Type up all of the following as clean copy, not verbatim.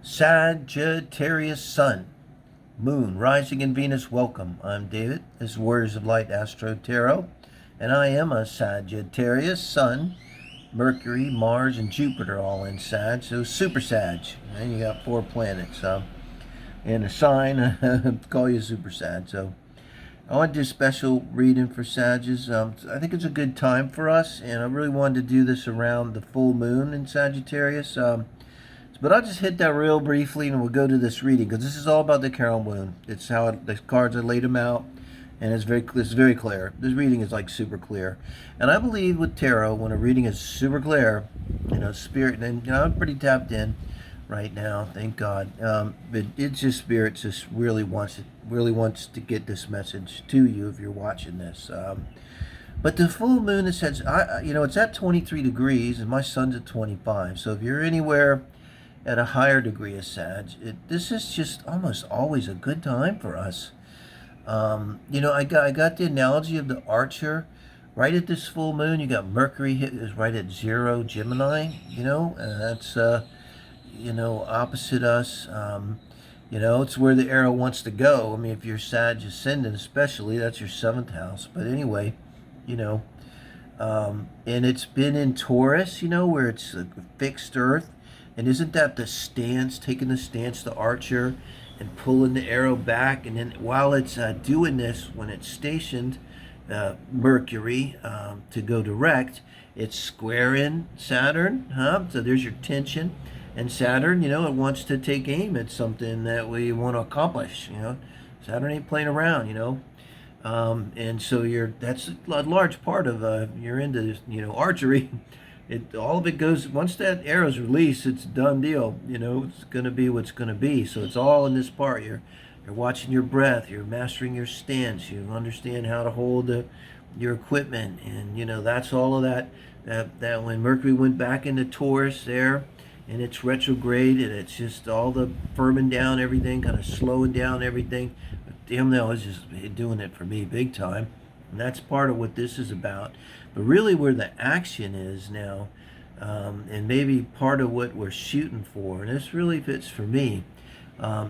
Sagittarius Sun, Moon, Rising in Venus, welcome. I'm David. This is Warriors of Light Astro Tarot, and I am a Sagittarius Sun, Mercury, Mars, and Jupiter all in Sag, so Super Sag. And you got 4 planets in a sign, call you Super Sag. So I want to do a special reading for Sagittarius. I think it's a good time for us, and I really wanted to do this around the full moon in Sagittarius. But I'll just hit that real briefly, and we'll go to this reading, because this is all about the Carol Moon. It's how the cards, I laid them out, and it's very clear. This reading is like super clear. And I believe with tarot, when a reading is super clear, spirit, and I'm pretty tapped in right now, thank God. But it's just spirit just really wants to get this message to you if you're watching this. But the full moon, it says, it's at 23 degrees, and my sun's at 25. So if you're anywhere at a higher degree of Sag, this is just almost always a good time for us. I got the analogy of the archer. Right at this full moon, you got Mercury is right at 0 Gemini, that's, opposite us. It's where the arrow wants to go. I mean, if you're Sag ascendant especially, that's your 7th house. But anyway, and it's been in Taurus, where it's a fixed earth. And isn't that the stance, taking the stance, the archer, and pulling the arrow back? And then while it's doing this, when it's stationed, Mercury, to go direct, it's squaring Saturn, So there's your tension. And Saturn, it wants to take aim at something that we want to accomplish, Saturn ain't playing around, and so that's a large part of, you're into, archery. All of it goes, once that arrow's released, it's a done deal. It's going to be what's going to be. So it's all in this part. You're watching your breath. You're mastering your stance. You understand how to hold your equipment. And, that's all of that. That when Mercury went back into Taurus there, and it's retrograde, and it's just all the firming down everything, kind of slowing down everything. But damn, that was just doing it for me big time. And that's part of what this is about. But really where the action is now, and maybe part of what we're shooting for, and this really fits for me,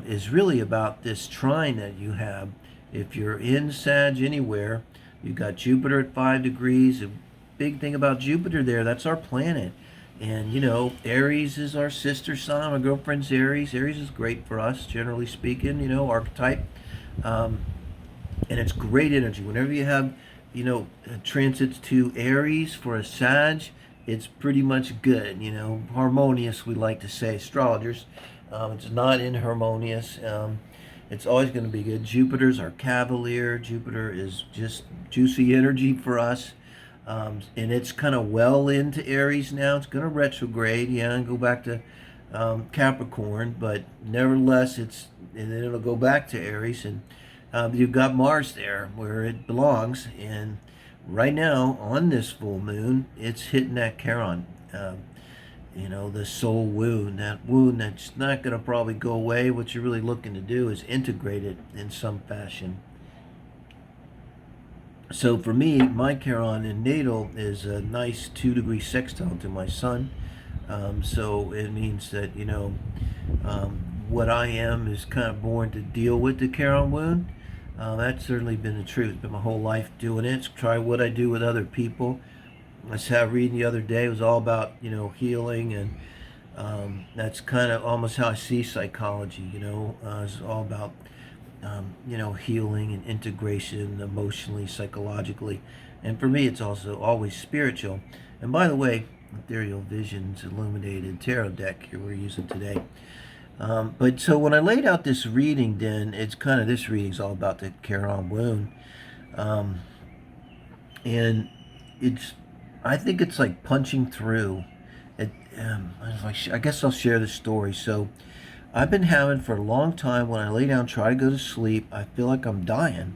is really about this trine that you have. If you're in Sag anywhere, you've got Jupiter at 5 degrees. A big thing about Jupiter there, that's our planet. And, Aries is our sister sign. My girlfriend's Aries. Aries is great for us, generally speaking, archetype. And it's great energy. Whenever you have, transits to Aries for a Sag, it's pretty much good, harmonious, we like to say, astrologers. It's not inharmonious. It's always going to be good. Jupiter's our cavalier. Jupiter is just juicy energy for us. And it's kind of well into Aries now. It's going to retrograde, and go back to Capricorn, but nevertheless, and then it'll go back to Aries, and you've got Mars there where it belongs, and right now on this full moon, it's hitting that Charon, the soul wound, that wound that's not going to probably go away. What you're really looking to do is integrate it in some fashion. So for me, my Charon in Natal is a nice 2-degree sextile to my sun. So it means that, what I am is kind of born to deal with the Charon wound. That's certainly been the truth. Been my whole life doing it. Try what I do with other people. I saw reading the other day. It was all about, healing, and that's kind of almost how I see psychology. It's all about healing and integration emotionally, psychologically. And for me, it's also always spiritual. And by the way, Ethereal Visions Illuminated Tarot deck here we're using today. But so when I laid out this reading, then it's kind of, this reading's all about the Charon wound. And I think it's like punching through. I guess I'll share the story. So I've been having for a long time, when I lay down, try to go to sleep, I feel like I'm dying.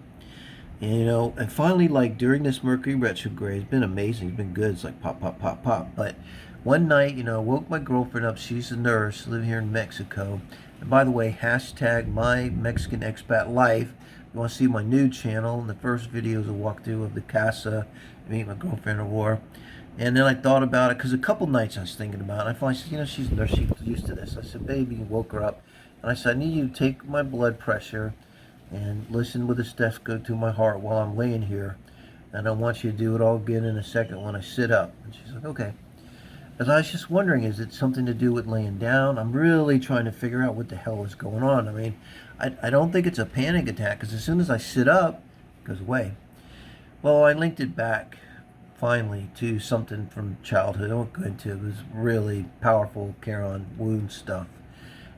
And finally, like during this Mercury retrograde, it's been amazing. It's been good. It's like pop, pop, pop, pop. But one night, I woke my girlfriend up. She's a nurse, living here in Mexico. And by the way, hashtag my Mexican expat life. You want to see my new channel? And the first video is a walkthrough of the casa, meet my girlfriend of war. And then I thought about it, because a couple nights I was thinking about it. I finally said, she's used to this. I said, baby, woke her up. And I said, I need you to take my blood pressure and listen with a stethoscope to my heart while I'm laying here. And I want you to do it all again in a second when I sit up. And she's like, okay. As I was just wondering, is it something to do with laying down? I'm really trying to figure out what the hell is going on. I mean, I don't think it's a panic attack, because as soon as I sit up, it goes away. Well, I linked it back finally to something from childhood. I won't go into it. It was really powerful Charon wound stuff.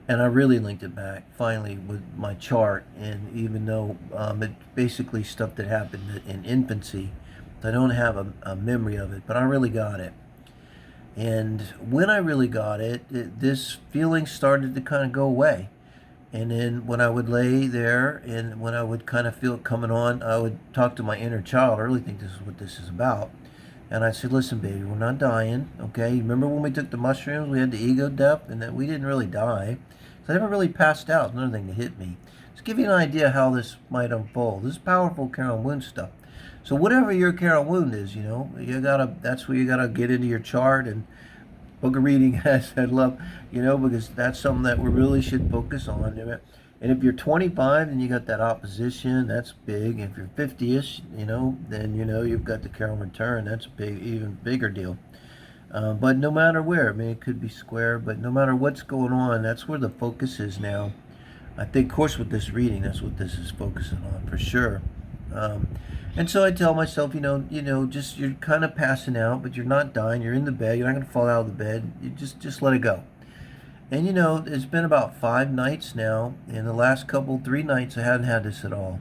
And I really linked it back finally with my chart. And even though it's basically stuff that happened in infancy, I don't have a memory of it, but I really got it. And when I really got it, this feeling started to kind of go away. And then when I would lay there and when I would kind of feel it coming on, I would talk to my inner child. I really think this is what this is about. And I said, listen, baby, we're not dying, okay? Remember when we took the mushrooms, we had the ego depth, and that we didn't really die. So I never really passed out. Another thing to hit me. Just give you an idea how this might unfold. This is powerful Charon wound stuff. So whatever your Charon wound is, that's where you gotta get into your chart and book a reading, as I love, because that's something that we really should focus on. And if you're 25 and you got that opposition, that's big. If you're 50ish, then you've got the Charon return. That's a big, even bigger deal. But no matter where, I mean, it could be square, but no matter what's going on, that's where the focus is now. I think, of course, with this reading, that's what this is focusing on for sure. And so I tell myself, just you're kind of passing out, but you're not dying. You're in the bed. You're not going to fall out of the bed. You just let it go. And it's been about 5 nights now. In the last 3 nights, I hadn't had this at all.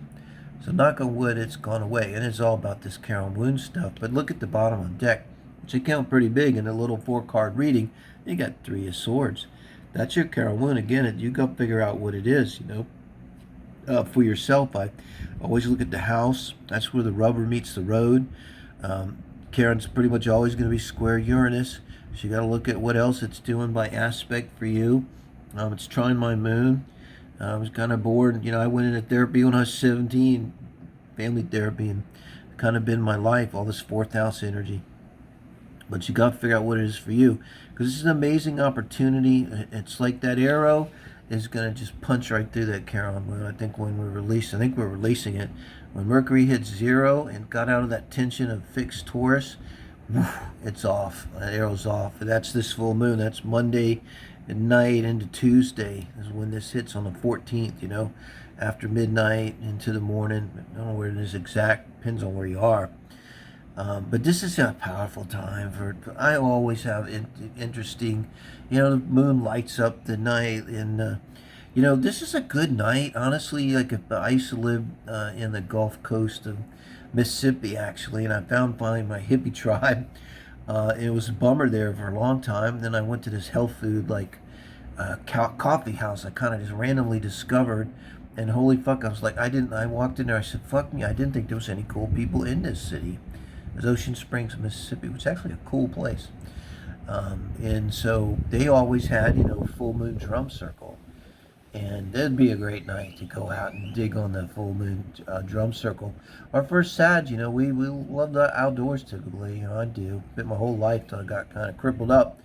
So knock on wood, it's gone away. And it's all about this Charon wound stuff. But look at the bottom of the deck, which I count pretty big in a little 4-card reading. You got 3 of Swords. That's your Charon wound. Again, you got to figure out what it is, for yourself. I always look at the house. That's where the rubber meets the road. Charon's pretty much always going to be square Uranus. So you got to look at what else it's doing by aspect for you. It's trying my moon. I was kind of bored. I went into therapy when I was 17, family therapy, and kind of been my life, all this 4th house energy. But you got to figure out what it is for you, because this is an amazing opportunity. It's like that arrow is going to just punch right through that Charon moon. I think we're releasing it. When Mercury hits 0 and got out of that tension of fixed Taurus, it's off. That arrow's off. That's this full moon. That's Monday at night into Tuesday is when this hits on the 14th, after midnight into the morning. I don't know where it is exact. Depends on where you are. But this is a powerful time I always have interesting, the moon lights up the night, and this is a good night, honestly. Like, if I used to live in the Gulf Coast of Mississippi, actually, and I found finally my hippie tribe. It was a bummer there for a long time. Then I went to this health food, coffee house I kind of just randomly discovered, and holy fuck, I was like, I walked in there, I said, fuck me, I didn't think there was any cool people in this city. It was Ocean Springs, Mississippi, which is actually a cool place. And so they always had, full moon drum circle. And that'd be a great night to go out and dig on the full moon drum circle. Our first Sag, we love the outdoors typically. I do. Spent my whole life till I got kind of crippled up.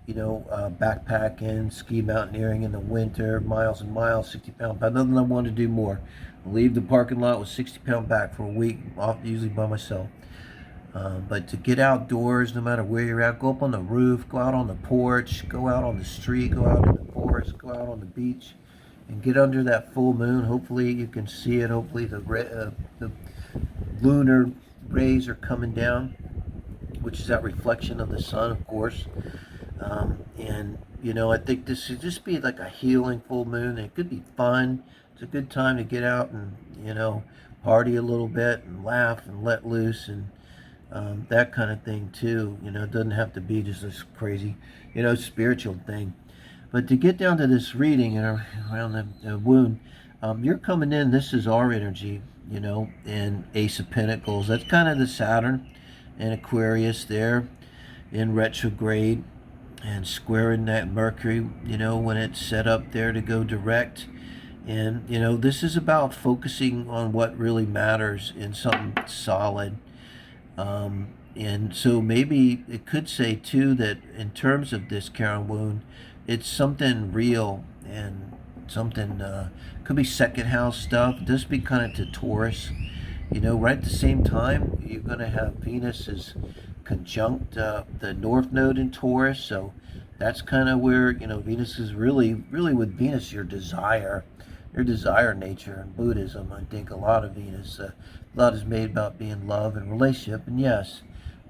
Backpacking, ski mountaineering in the winter, miles and miles, 60-pound pack. Nothing I wanted to do more. Leave the parking lot with 60-pound pack for a week, usually by myself. But to get outdoors, no matter where you're at, go up on the roof, go out on the porch, go out on the street, go out in the forest, go out on the beach, and get under that full moon. Hopefully you can see it. Hopefully the lunar rays are coming down, which is that reflection of the sun, of course. And I think this should just be like a healing full moon. It could be fun. It's a good time to get out and party a little bit and laugh and let loose, and that kind of thing too. It doesn't have to be just this crazy spiritual thing. But to get down to this reading and around the wound, you're coming in. This is our energy, and Ace of Pentacles. That's kind of the Saturn and Aquarius there in retrograde and squaring that Mercury, when it's set up there to go direct. And, this is about focusing on what really matters in something solid. And so maybe it could say too that in terms of this Charon wound, it's something real and something could be second house stuff. This be kind of to Taurus. Right at the same time, you're going to have Venus is conjunct the North Node in Taurus, so that's kind of where Venus is really with Venus, your desire nature in Buddhism. I think a lot of Venus, a lot is made about being love and relationship, and yes,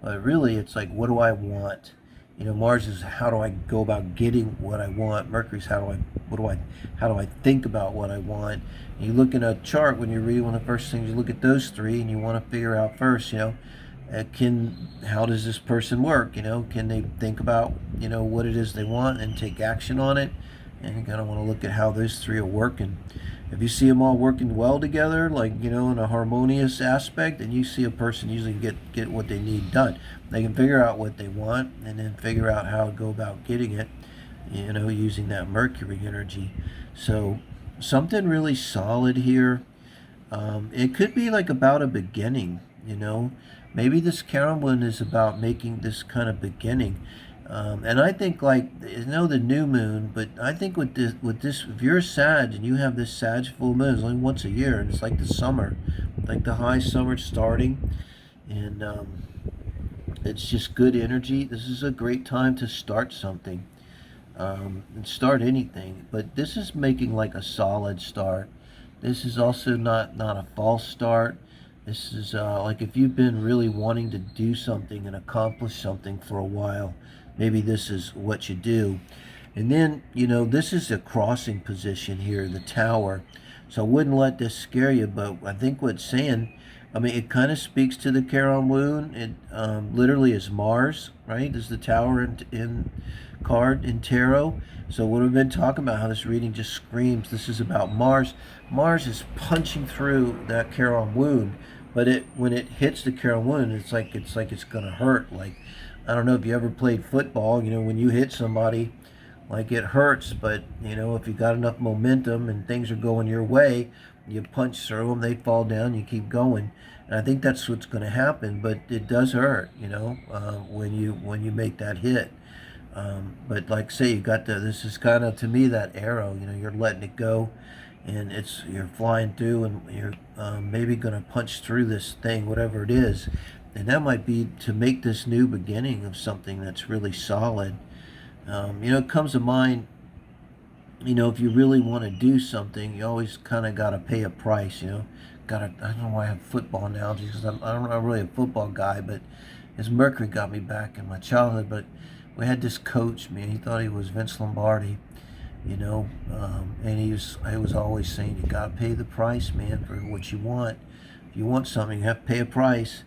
but really it's like, what do I want? Mars is how do I go about getting what I want. Mercury's how do I think about what I want. And you look in a chart when you read one of the first things, you look at those three and you want to figure out first, how does this person work? Can they think about what it is they want and take action on it? And you kind of want to look at how those three are working. If you see them all working well together, like in a harmonious aspect, then you see a person usually get what they need done. They can figure out what they want and then figure out how to go about getting it, using that Mercury energy. So something really solid here. It could be like about a beginning. Maybe this Charon one is about making this kind of beginning. And I think the new moon, but I think with this, if you're a Sag and you have this Sag full moon, it's only once a year, and it's like the summer, like the high summer starting, and it's just good energy. This is a great time to start something, and start anything. But this is making like a solid start. This is also not a false start. This is like if you've been really wanting to do something and accomplish something for a while, maybe this is what you do. And then, this is a crossing position here, the tower. So I wouldn't let this scare you, but I think what it's saying, it kind of speaks to the Charon wound. It literally is Mars, right? Is the tower in card in tarot. So what we've been talking about, how this reading just screams, this is about Mars. Mars is punching through that Charon wound, but when it hits the Charon wound, it's like it's gonna hurt. Like, I don't know if you ever played football. When you hit somebody, like it hurts, but if you got enough momentum and things are going your way, you punch through them, they fall down, you keep going. And I think that's what's going to happen, but it does hurt, when you make that hit. But like say you got this is kind of to me that arrow, you're letting it go, and you're flying through, and you're maybe going to punch through this thing, whatever it is, and that might be to make this new beginning of something that's really solid. It comes to mind, if you really want to do something, you always kind of got to pay a price, I don't know why I have football analogies, because I'm not really a football guy, but his Mercury got me back in my childhood. But we had this coach, man, he thought he was Vince Lombardi, and he was always saying, you got to pay the price, man, for what you want. If you want something, you have to pay a price.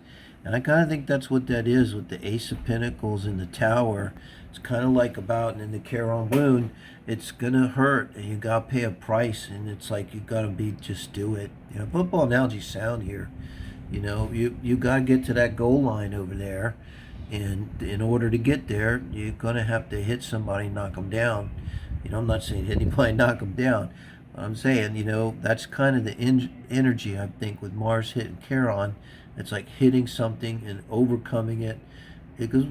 And I kind of think that's what that is with the Ace of Pentacles and the Tower. It's kind of like about, and in the Charon wound, it's going to hurt, and you got to pay a price, and it's like you got to just do it. Football analogies sound here. You got to get to that goal line over there, and in order to get there, you're going to have to hit somebody, knock them down. I'm not saying hit anybody, knock them down. I'm saying, that's kind of the energy, I think, with Mars hitting Charon. It's like hitting something and overcoming it. Because,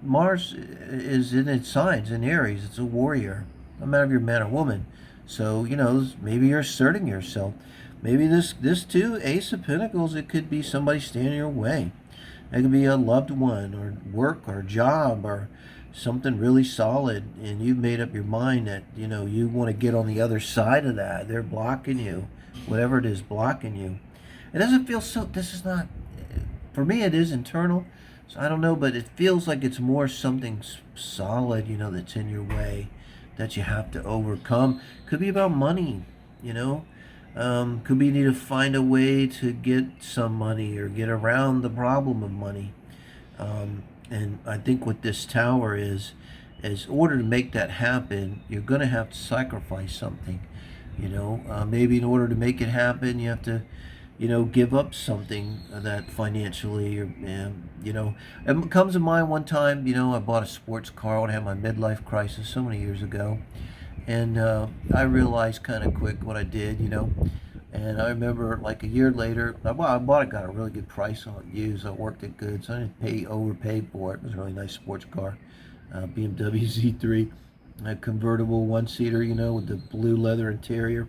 Mars is in its signs in Aries. It's a warrior, no matter if you're a man or woman. So, maybe you're asserting yourself. Maybe this too, Ace of Pentacles, it could be somebody standing in your way. It could be a loved one, or work, or job, or something really solid, and you've made up your mind that, you want to get on the other side of that. They're blocking you, whatever it is blocking you. It doesn't feel so, this is not, for me it is internal, so I don't know, but it feels like it's more something solid, that's in your way, that you have to overcome. Could be about money, could be you need to find a way to get some money or get around the problem of money. And I think what this tower is in order to make that happen, you're going to have to sacrifice something. Maybe in order to make it happen, you have to, give up something that financially, or, it comes to mind one time, I bought a sports car when I had my midlife crisis so many years ago. And I realized kind of quick what I did, And I remember like a year later, I bought it, got a really good price on it used. I worked it good, so I didn't overpay for it. It was a really nice sports car, BMW Z3, a convertible one-seater, with the blue leather interior.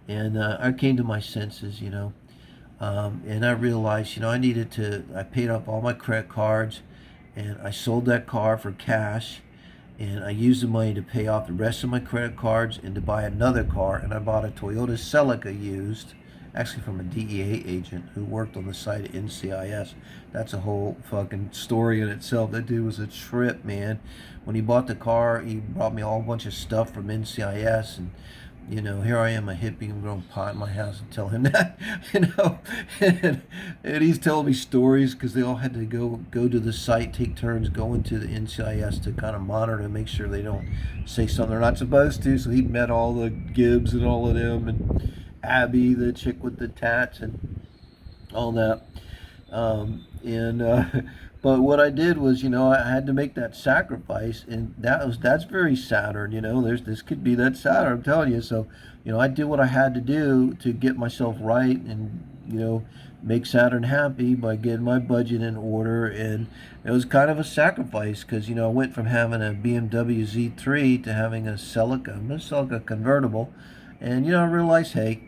And I came to my senses, and I realized, I paid off all my credit cards, and I sold that car for cash, and I used the money to pay off the rest of my credit cards and to buy another car. And I bought a Toyota Celica used, actually from a DEA agent who worked on the site of NCIS. That's a whole fucking story in itself. That dude was a trip, man. When he bought the car, he brought me a whole bunch of stuff from NCIS, and here I am, a hippie, I'm growing pot in my house and tell him that, and he's telling me stories because they all had to go to the site, take turns going to the NCIS to kind of monitor and make sure they don't say something they're not supposed to. So he met all the Gibbs and all of them, and Abby, the chick with the tats, and all that. And but what I did was, I had to make that sacrifice, and that's very Saturn. This could be that Saturn. I'm telling you. So, I did what I had to do to get myself right, and make Saturn happy by getting my budget in order. And it was kind of a sacrifice because I went from having a BMW Z3 to having a Celica convertible, and I realized, hey,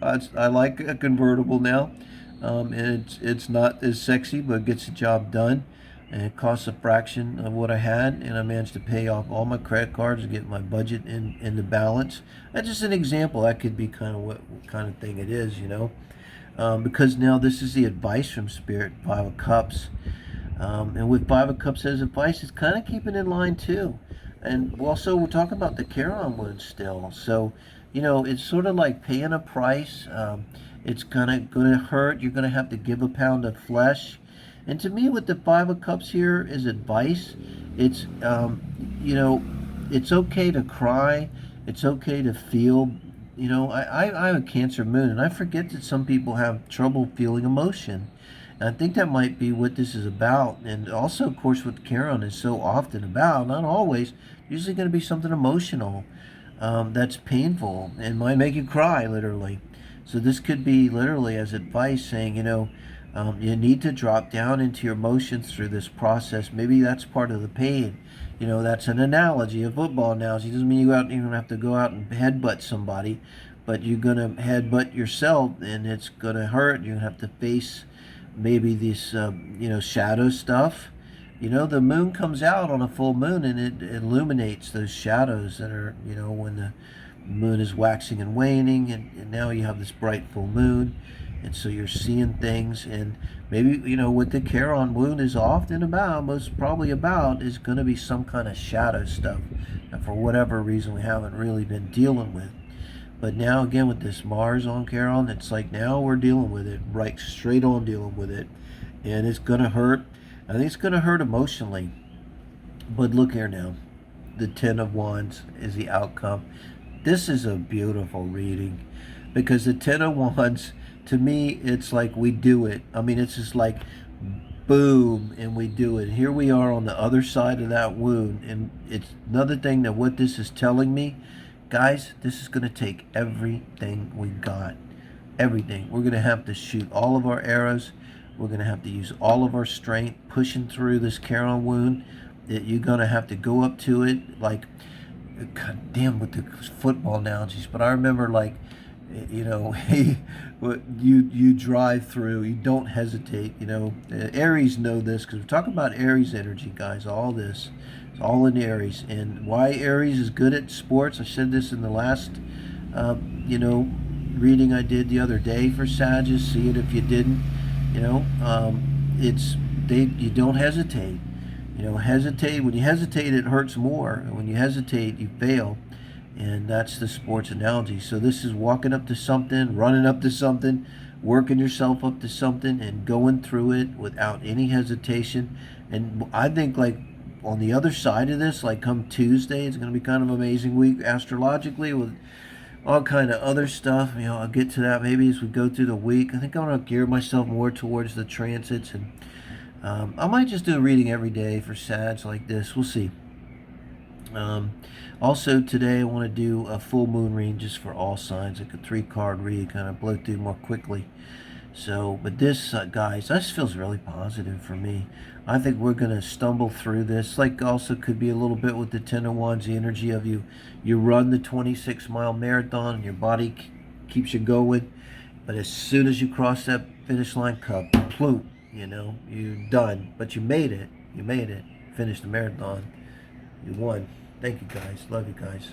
I like a convertible now. And it's not as sexy, but it gets the job done. And it costs a fraction of what I had, and I managed to pay off all my credit cards and get my budget in the balance. That's just an example. That could be kind of what kind of thing it is, because now this is the advice from Spirit, Five of Cups. And with Five of Cups as advice, it's kind of keeping in line too. And also, we're talking about the Charon wound still. So, it's sort of like paying a price. It's going to hurt. You're going to have to give a pound of flesh. And to me, with the Five of Cups here is advice. It's, it's okay to cry. It's okay to feel. I have a Cancer moon, and I forget that some people have trouble feeling emotion. And I think that might be what this is about. And also, of course, what Chiron is so often about, not always, usually going to be something emotional that's painful and might make you cry, literally. So this could be literally as advice saying, you need to drop down into your emotions through this process. Maybe that's part of the pain. That's an analogy, a football analogy. It doesn't mean you don't have to go out and headbutt somebody, but you're going to headbutt yourself, and it's going to hurt. You're going to have to face maybe this, shadow stuff. The moon comes out on a full moon, and it illuminates those shadows that are, when the moon is waxing and waning, and now you have this bright full moon, and so you're seeing things. And maybe what the Charon wound is often about, most probably about, is going to be some kind of shadow stuff that for whatever reason we haven't really been dealing with. But now again, with this Mars on Charon, it's like now we're dealing with it, right straight on dealing with it, and it's going to hurt. I think it's going to hurt emotionally. But look here now, the Ten of Wands is the outcome. This is a beautiful reading because the Ten of Wands, to me, it's like we do it. I mean, it's just like boom, and we do it. Here we are on the other side of that wound. And it's another thing that what this is telling me, guys, this is going to take everything we got. Everything. We're going to have to shoot all of our arrows. We're going to have to use all of our strength pushing through this Charon wound. That you're going to have to go up to it like, God damn, with the football analogies, but I remember like, you drive through, you don't hesitate. Aries know this because we're talking about Aries energy, guys. All this, it's all in Aries, and why Aries is good at sports. I said this in the last, reading I did the other day for Sagittarius. See it if you didn't. You don't hesitate. Hesitate. When you hesitate, it hurts more. And when you hesitate, you fail. And that's the sports analogy. So this is walking up to something, running up to something, working yourself up to something, and going through it without any hesitation. And I think, like, on the other side of this, like come Tuesday, it's going to be kind of an amazing week astrologically with all kind of other stuff. I'll get to that maybe as we go through the week. I think I'm going to gear myself more towards the transits, and I might just do a reading every day for Sags like this. We'll see. Um, Also today I want to do a full moon reading just for all signs, like a 3-card read, kind of blow through more quickly. So, but this, guys, this feels really positive for me. I think we're going to stumble through this. Like, also could be a little bit with the Ten of Wands, the energy of you run the 26-mile marathon and your body keeps you going. But as soon as you cross that finish line, plump, you're done. But you made it. You made it. Finished the marathon. You won. Thank you, guys. Love you guys.